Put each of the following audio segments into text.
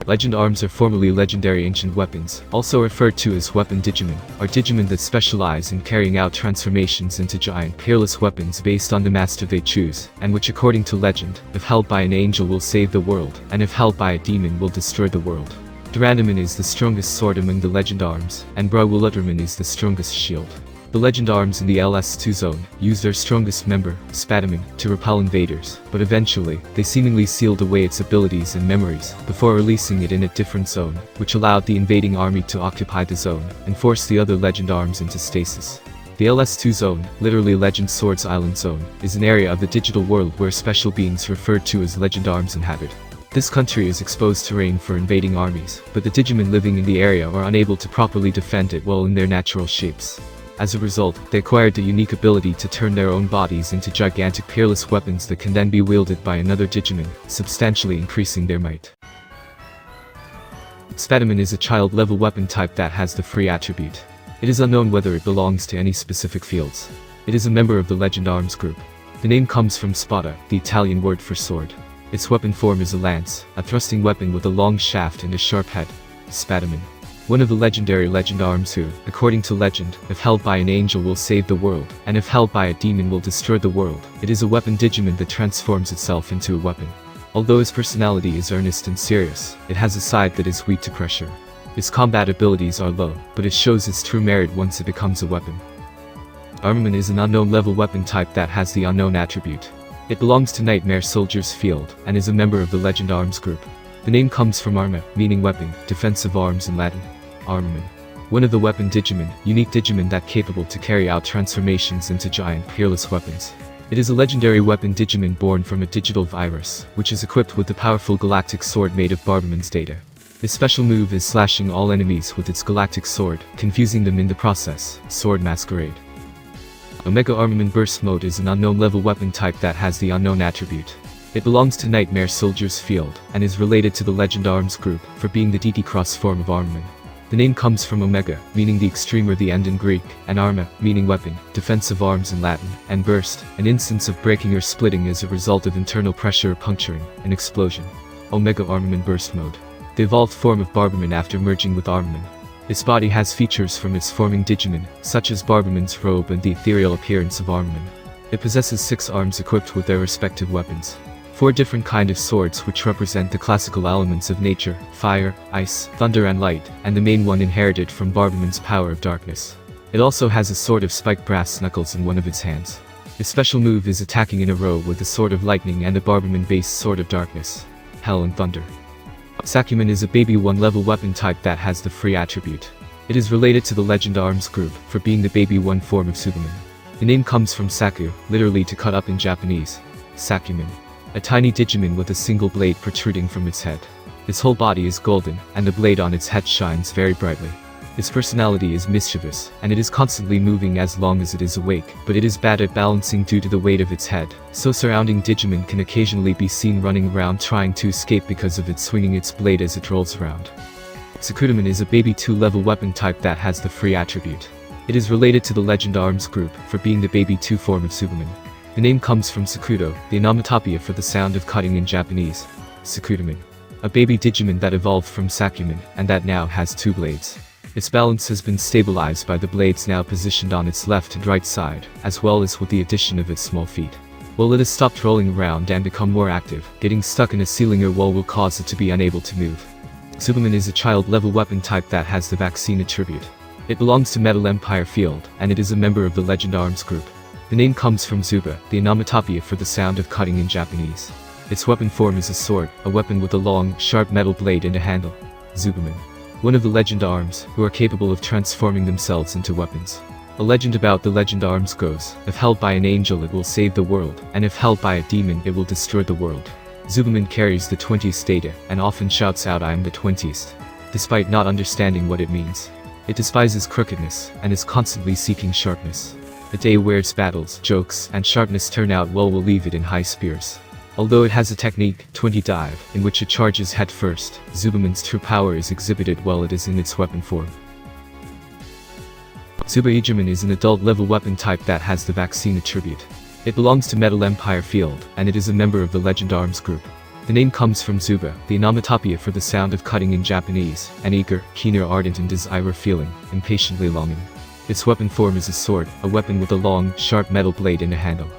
Legend arms are formerly legendary ancient weapons, also referred to as weapon Digimon, are Digimon that specialize in carrying out transformations into giant peerless weapons based on the master they choose, and which according to legend, if held by an angel will save the world, and if held by a demon will destroy the world. Durandamon is the strongest sword among the legend arms, and Brawulutramon is the strongest shield. The legend arms in the LS2 zone use their strongest member, Spadamon, to repel invaders, but eventually, they seemingly sealed away its abilities and memories, before releasing it in a different zone, which allowed the invading army to occupy the zone, and force the other legend arms into stasis. The LS2 zone, literally Legend Swords Island Zone, is an area of the digital world where special beings referred to as legend arms inhabit. This country is exposed terrain for invading armies, but the Digimon living in the area are unable to properly defend it while in their natural shapes. As a result, they acquired the unique ability to turn their own bodies into gigantic peerless weapons that can then be wielded by another Digimon, substantially increasing their might. Spadamon is a child-level weapon type that has the free attribute. It is unknown whether it belongs to any specific fields. It is a member of the Legend Arms group. The name comes from spada, the Italian word for sword. Its weapon form is a lance, a thrusting weapon with a long shaft and a sharp head. Spadamon, one of the legendary legend arms who, according to legend, if held by an angel will save the world, and if held by a demon will destroy the world. It is a weapon Digimon that transforms itself into a weapon. Although its personality is earnest and serious, it has a side that is weak to pressure. Its combat abilities are low, but it shows its true merit once it becomes a weapon. Armamon is an unknown level weapon type that has the unknown attribute. It belongs to Nightmare Soldier's field, and is a member of the Legend Arms group. The name comes from arma, meaning weapon, defensive arms in Latin. Armamon, one of the weapon Digimon, unique Digimon that capable to carry out transformations into giant peerless weapons. It is a legendary weapon Digimon born from a digital virus, which is equipped with the powerful galactic sword made of Barbamon's data. Its special move is slashing all enemies with its galactic sword, confusing them in the process. Sword Masquerade. Omega Armamon Burst Mode is an unknown level weapon type that has the unknown attribute. It belongs to Nightmare Soldier's field, and is related to the Legend Arms group, for being the DT cross form of Armamon. The name comes from Omega, meaning the extreme or the end in Greek, and Arma, meaning weapon, defensive arms in Latin, and Burst, an instance of breaking or splitting as a result of internal pressure or puncturing, an explosion. Omega Armamon Burst Mode. The evolved form of Barbamon after merging with Armamon. Its body has features from its forming Digimon, such as Barbamon's robe and the ethereal appearance of Armamon. It possesses 6 arms equipped with their respective weapons. 4 different kind of swords which represent the classical elements of nature, fire, ice, thunder and light, and the main one inherited from Barbamon's power of darkness. It also has a sword of spiked brass knuckles in one of its hands. Its special move is attacking in a row with the sword of lightning and a Barbamon-based sword of darkness. Hell and thunder. Sakumon is a baby 1 level weapon type that has the free attribute. It is related to the Legend Arms group, for being the baby 1 form of Subamon. The name comes from saku, literally to cut up in Japanese. Sakumon. A tiny Digimon with a single blade protruding from its head. Its whole body is golden, and the blade on its head shines very brightly. Its personality is mischievous, and it is constantly moving as long as it is awake, but it is bad at balancing due to the weight of its head, so surrounding Digimon can occasionally be seen running around trying to escape because of it swinging its blade as it rolls around. Sakutamon is a baby 2 level weapon type that has the free attribute. It is related to the Legend Arms group, for being the baby 2 form of Subamon. The name comes from Sakuto, the onomatopoeia for the sound of cutting in Japanese. Sakutamon. A baby Digimon that evolved from Sakumon, and that now has 2 blades. Its balance has been stabilized by the blades now positioned on its left and right side, as well as with the addition of its small feet. While it has stopped rolling around and become more active, getting stuck in a ceiling or wall will cause it to be unable to move. Subamon is a child-level weapon type that has the vaccine attribute. It belongs to Metal Empire Field, and it is a member of the Legend Arms group. The name comes from Zuba, the onomatopoeia for the sound of cutting in Japanese. Its weapon form is a sword, a weapon with a long, sharp metal blade and a handle. Zubamon. One of the Legend Arms, who are capable of transforming themselves into weapons. A legend about the Legend Arms goes, if held by an angel it will save the world, and if held by a demon it will destroy the world. Zubamon carries the 20th data, and often shouts out I am the 20th. Despite not understanding what it means. It despises crookedness, and is constantly seeking sharpness. A day where its battles, jokes, and sharpness turn out well will leave it in high spirits. Although it has a technique, 20 dive, in which it charges head first, Zubamon's true power is exhibited while it is in its weapon form. Zuba Igerman is an adult-level weapon type that has the vaccine attribute. It belongs to Metal Empire Field, and it is a member of the Legend Arms group. The name comes from Zuba, the onomatopoeia for the sound of cutting in Japanese, an eager, keener ardent and desire feeling, impatiently longing. Its weapon form is a sword, a weapon with a long, sharp metal blade and a handle.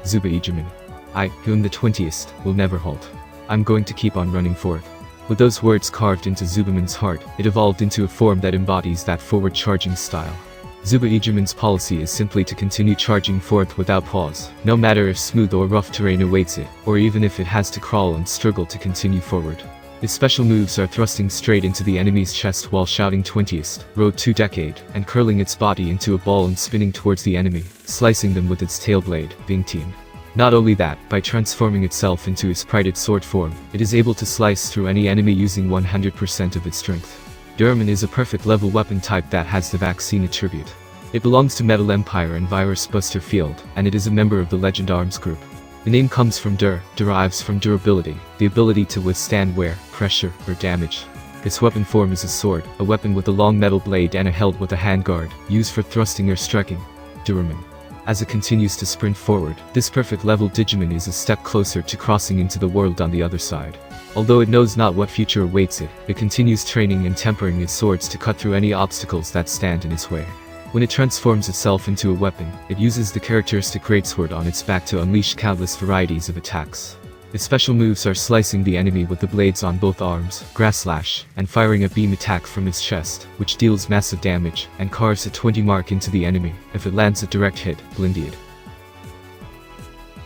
Zuba Ijuman. I, who am the 20th, will never halt. I'm going to keep on running forth. With those words carved into Zubaman's heart, it evolved into a form that embodies that forward-charging style. Zuba Ijuman's policy is simply to continue charging forth without pause, no matter if smooth or rough terrain awaits it, or even if it has to crawl and struggle to continue forward. His special moves are thrusting straight into the enemy's chest while shouting 20th, Road to Decade, and curling its body into a ball and spinning towards the enemy, slicing them with its tail blade, Bing Team. Not only that, by transforming itself into its prided sword form, it is able to slice through any enemy using 100% of its strength. Duraman is a perfect level weapon type that has the vaccine attribute. It belongs to Metal Empire and Virus Buster Field, and it is a member of the Legend Arms group. The name comes from derives from durability, the ability to withstand wear, pressure, or damage. Its weapon form is a sword, a weapon with a long metal blade and a hilt with a handguard, used for thrusting or striking. Duraman. As it continues to sprint forward, this perfect level Digimon is a step closer to crossing into the world on the other side. Although it knows not what future awaits it, it continues training and tempering its swords to cut through any obstacles that stand in its way. When it transforms itself into a weapon, it uses the characteristic greatsword on its back to unleash countless varieties of attacks. Its special moves are slicing the enemy with the blades on both arms, grass slash, and firing a beam attack from its chest, which deals massive damage, and carves a 20 mark into the enemy. If it lands a direct hit, Blindiad.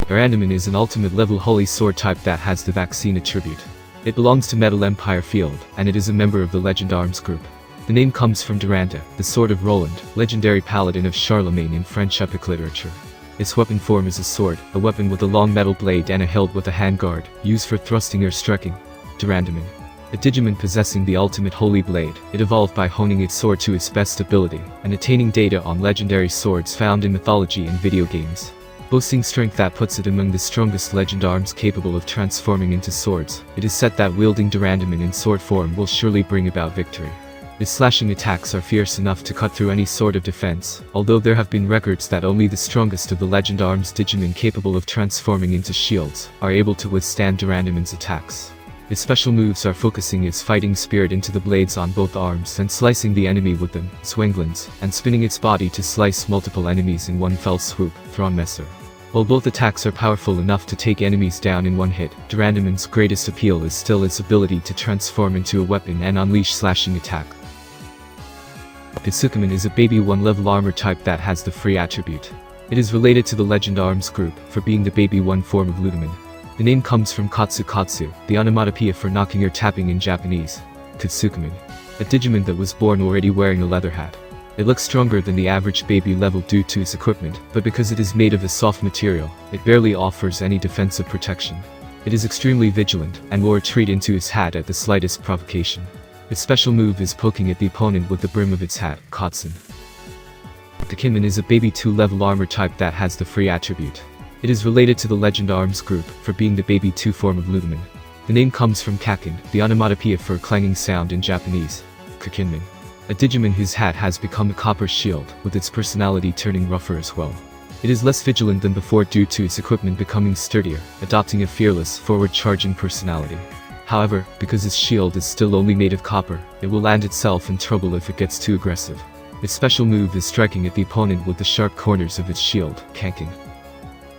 Arandaman is an ultimate level holy sword type that has the vaccine attribute. It belongs to Metal Empire Field, and it is a member of the Legend Arms group. The name comes from Duranta, the sword of Roland, legendary paladin of Charlemagne in French epic literature. Its weapon form is a sword, a weapon with a long metal blade and a hilt with a handguard, used for thrusting or striking. Durandaman. A Digimon possessing the ultimate holy blade, it evolved by honing its sword to its best ability, and attaining data on legendary swords found in mythology and video games. Boasting strength that puts it among the strongest legend arms capable of transforming into swords, it is said that wielding Durandaman in sword form will surely bring about victory. Its slashing attacks are fierce enough to cut through any sort of defense, although there have been records that only the strongest of the Legend Arms Digimon capable of transforming into shields are able to withstand Durandaman's attacks. Its special moves are focusing its fighting spirit into the blades on both arms and slicing the enemy with them, Swenglins, and spinning its body to slice multiple enemies in one fell swoop, Thronmesser. While both attacks are powerful enough to take enemies down in one hit, Durandaman's greatest appeal is still its ability to transform into a weapon and unleash slashing attack. Katsukaman is a baby 1 level armor type that has the free attribute. It is related to the Legend Arms group, for being the baby 1 form of Ludaman. The name comes from Katsu, the onomatopoeia for knocking or tapping in Japanese. Katsukaman. A Digimon that was born already wearing a leather hat. It looks stronger than the average baby level due to its equipment, but because it is made of a soft material, it barely offers any defensive protection. It is extremely vigilant, and will retreat into its hat at the slightest provocation. Its special move is poking at the opponent with the brim of its hat, Kotsun. Kakinman is a baby 2 level armor type that has the free attribute. It is related to the Legend Arms group, for being the baby 2 form of Ludaman. The name comes from Kakin, the onomatopoeia for a clanging sound in Japanese. Kakinman. A Digimon whose hat has become a copper shield, with its personality turning rougher as well. It is less vigilant than before due to its equipment becoming sturdier, adopting a fearless, forward-charging personality. However, because its shield is still only made of copper, it will land itself in trouble if it gets too aggressive. Its special move is striking at the opponent with the sharp corners of its shield, Kanking.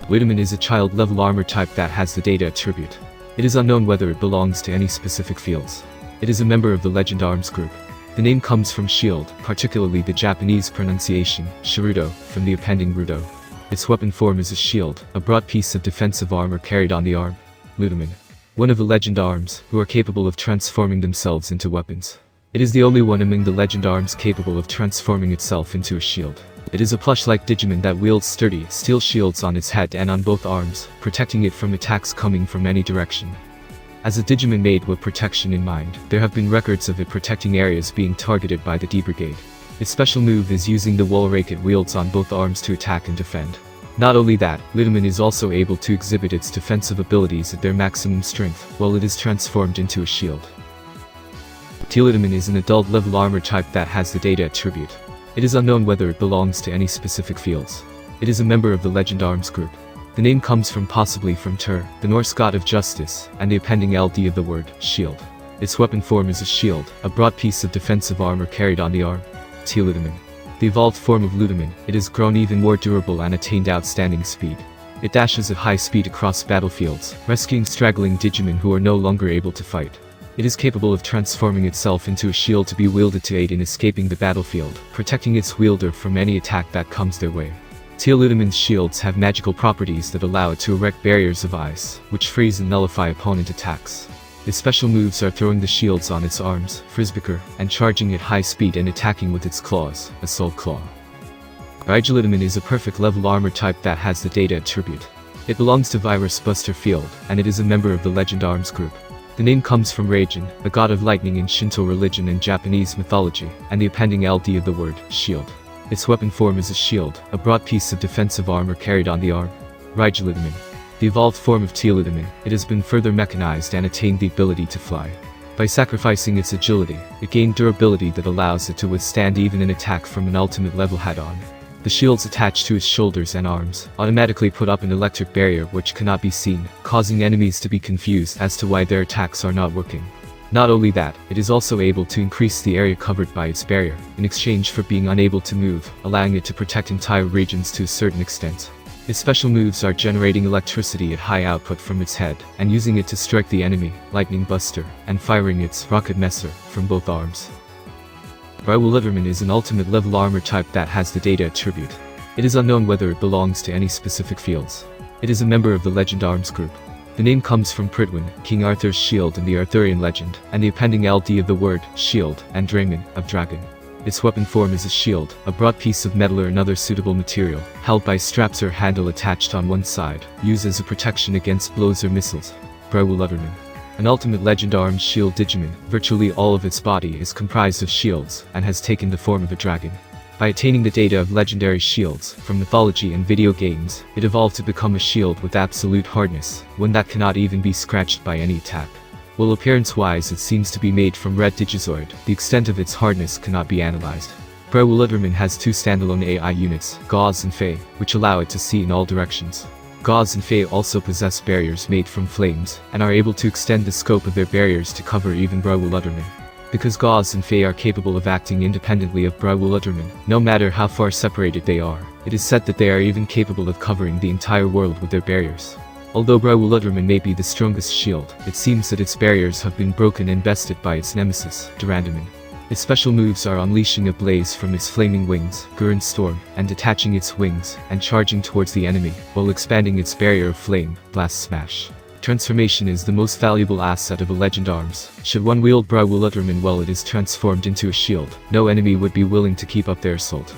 Ludaman is a child-level armor type that has the data attribute. It is unknown whether it belongs to any specific fields. It is a member of the Legend Arms group. The name comes from shield, particularly the Japanese pronunciation, shirudo, from the appending rudo. Its weapon form is a shield, a broad piece of defensive armor carried on the arm. Ludaman. One of the Legend Arms, who are capable of transforming themselves into weapons. It is the only one among the Legend Arms capable of transforming itself into a shield. It is a plush-like Digimon that wields sturdy, steel shields on its head and on both arms, protecting it from attacks coming from any direction. As a Digimon made with protection in mind, there have been records of it protecting areas being targeted by the D Brigade. Its special move is using the wall rake it wields on both arms to attack and defend. Not only that, Ludaman is also able to exhibit its defensive abilities at their maximum strength, while it is transformed into a shield. Teludaman is an adult-level armor type that has the data attribute. It is unknown whether it belongs to any specific fields. It is a member of the Legend Arms group. The name comes possibly from Tyr, the Norse god of justice, and the appending ld of the word shield. Its weapon form is a shield, a broad piece of defensive armor carried on the arm. Teoludaman. The evolved form of Ludaman, it has grown even more durable and attained outstanding speed. It dashes at high speed across battlefields, rescuing straggling Digimon who are no longer able to fight. It is capable of transforming itself into a shield to be wielded to aid in escaping the battlefield, protecting its wielder from any attack that comes their way. Teoludaman's shields have magical properties that allow it to erect barriers of ice, which freeze and nullify opponent attacks. Its special moves are throwing the shields on its arms, Frisbeaker, and charging at high speed and attacking with its claws, Assault Claw. Rygeludaman is a perfect level armor type that has the data attribute. It belongs to Virus Buster Field, and it is a member of the Legend Arms group. The name comes from Raijin, a god of lightning in Shinto religion and Japanese mythology, and the appending ld of the word shield. Its weapon form is a shield, a broad piece of defensive armor carried on the arm. Rygeludaman. The evolved form of Teoludaman, it has been further mechanized and attained the ability to fly. By sacrificing its agility, it gained durability that allows it to withstand even an attack from an ultimate level head-on. The shields attached to its shoulders and arms automatically put up an electric barrier which cannot be seen, causing enemies to be confused as to why their attacks are not working. Not only that, it is also able to increase the area covered by its barrier, in exchange for being unable to move, allowing it to protect entire regions to a certain extent. Its special moves are generating electricity at high output from its head, and using it to strike the enemy, Lightning Buster, and firing its Rocket Messer from both arms. Rygeludaman is an ultimate level armor type that has the data attribute. It is unknown whether it belongs to any specific fields. It is a member of the Legend Arms group. The name comes from Prydwen, King Arthur's shield in the Arthurian legend, and the appending ld of the word shield, and Draymon, of dragon. Its weapon form is a shield, a broad piece of metal or another suitable material, held by straps or handle attached on one side, used as a protection against blows or missiles. Rygeludaman. An ultimate Legend Arms shield Digimon, virtually all of its body is comprised of shields, and has taken the form of a dragon. By attaining the data of legendary shields from mythology and video games, it evolved to become a shield with absolute hardness, one that cannot even be scratched by any attack. While appearance-wise it seems to be made from red Digizoid, the extent of its hardness cannot be analyzed. Rygeludaman has two standalone AI units, Gauze and Fey, which allow it to see in all directions. Gauze and Fey also possess barriers made from flames, and are able to extend the scope of their barriers to cover even Rygeludaman. Because Gauze and Fey are capable of acting independently of Rygeludaman, no matter how far separated they are, it is said that they are even capable of covering the entire world with their barriers. Although Rygeludaman may be the strongest shield, it seems that its barriers have been broken and bested by its nemesis, Durandamon. Its special moves are unleashing a blaze from its flaming wings, Gurren Storm, and detaching its wings, and charging towards the enemy, while expanding its barrier of flame, Blast Smash. Transformation is the most valuable asset of a Legend Arms. Should one wield Rygeludaman while it is transformed into a shield, no enemy would be willing to keep up their assault.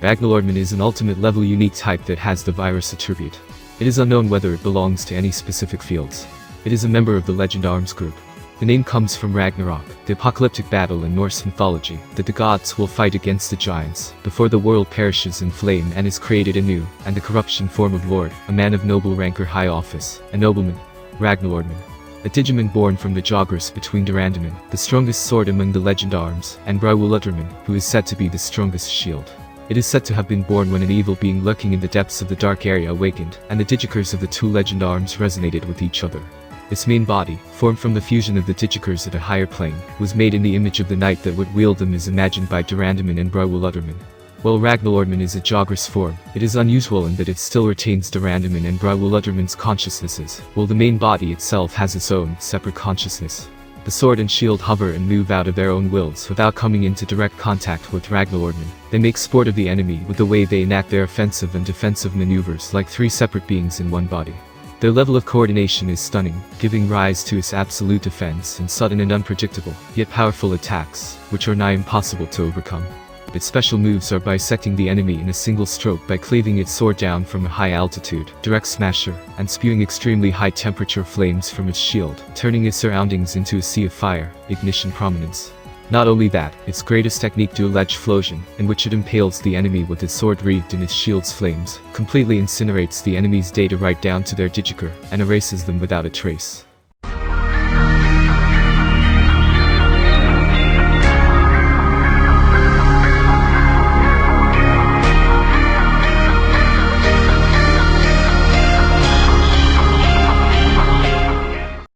Rygeludaman is an ultimate level unique type that has the virus attribute. It is unknown whether it belongs to any specific fields. It is a member of the Legend Arms group. The name comes from Ragnarok, the apocalyptic battle in Norse mythology, that the gods will fight against the giants, before the world perishes in flame and is created anew, and the corruption form of Lord, a man of noble rank or high office, a nobleman. Rygeludaman. A Digimon born from the Jogress between Durandamon, the strongest sword among the Legend Arms, and Rygeludaman, who is said to be the strongest shield. It is said to have been born when an evil being lurking in the depths of the dark area awakened, and the Digikers of the two Legend Arms resonated with each other. Its main body, formed from the fusion of the Digikers at a higher plane, was made in the image of the knight that would wield them as imagined by Durandamon and Rygeludaman. While Rygeludaman is a Jogress form, it is unusual in that it still retains Durandamon and Rygeludaman's consciousnesses, while the main body itself has its own, separate consciousness. The sword and shield hover and move out of their own wills without coming into direct contact with Rygeludaman. They make sport of the enemy with the way they enact their offensive and defensive maneuvers like three separate beings in one body. Their level of coordination is stunning, giving rise to its absolute defense and sudden and unpredictable, yet powerful attacks, which are nigh impossible to overcome. Its special moves are bisecting the enemy in a single stroke by cleaving its sword down from a high altitude, direct smasher, and spewing extremely high temperature flames from its shield, turning its surroundings into a sea of fire, ignition prominence. Not only that, its greatest technique Dual Edge Flosion, in which it impales the enemy with its sword wreathed in its shield's flames, completely incinerates the enemy's data right down to their Digiker, and erases them without a trace.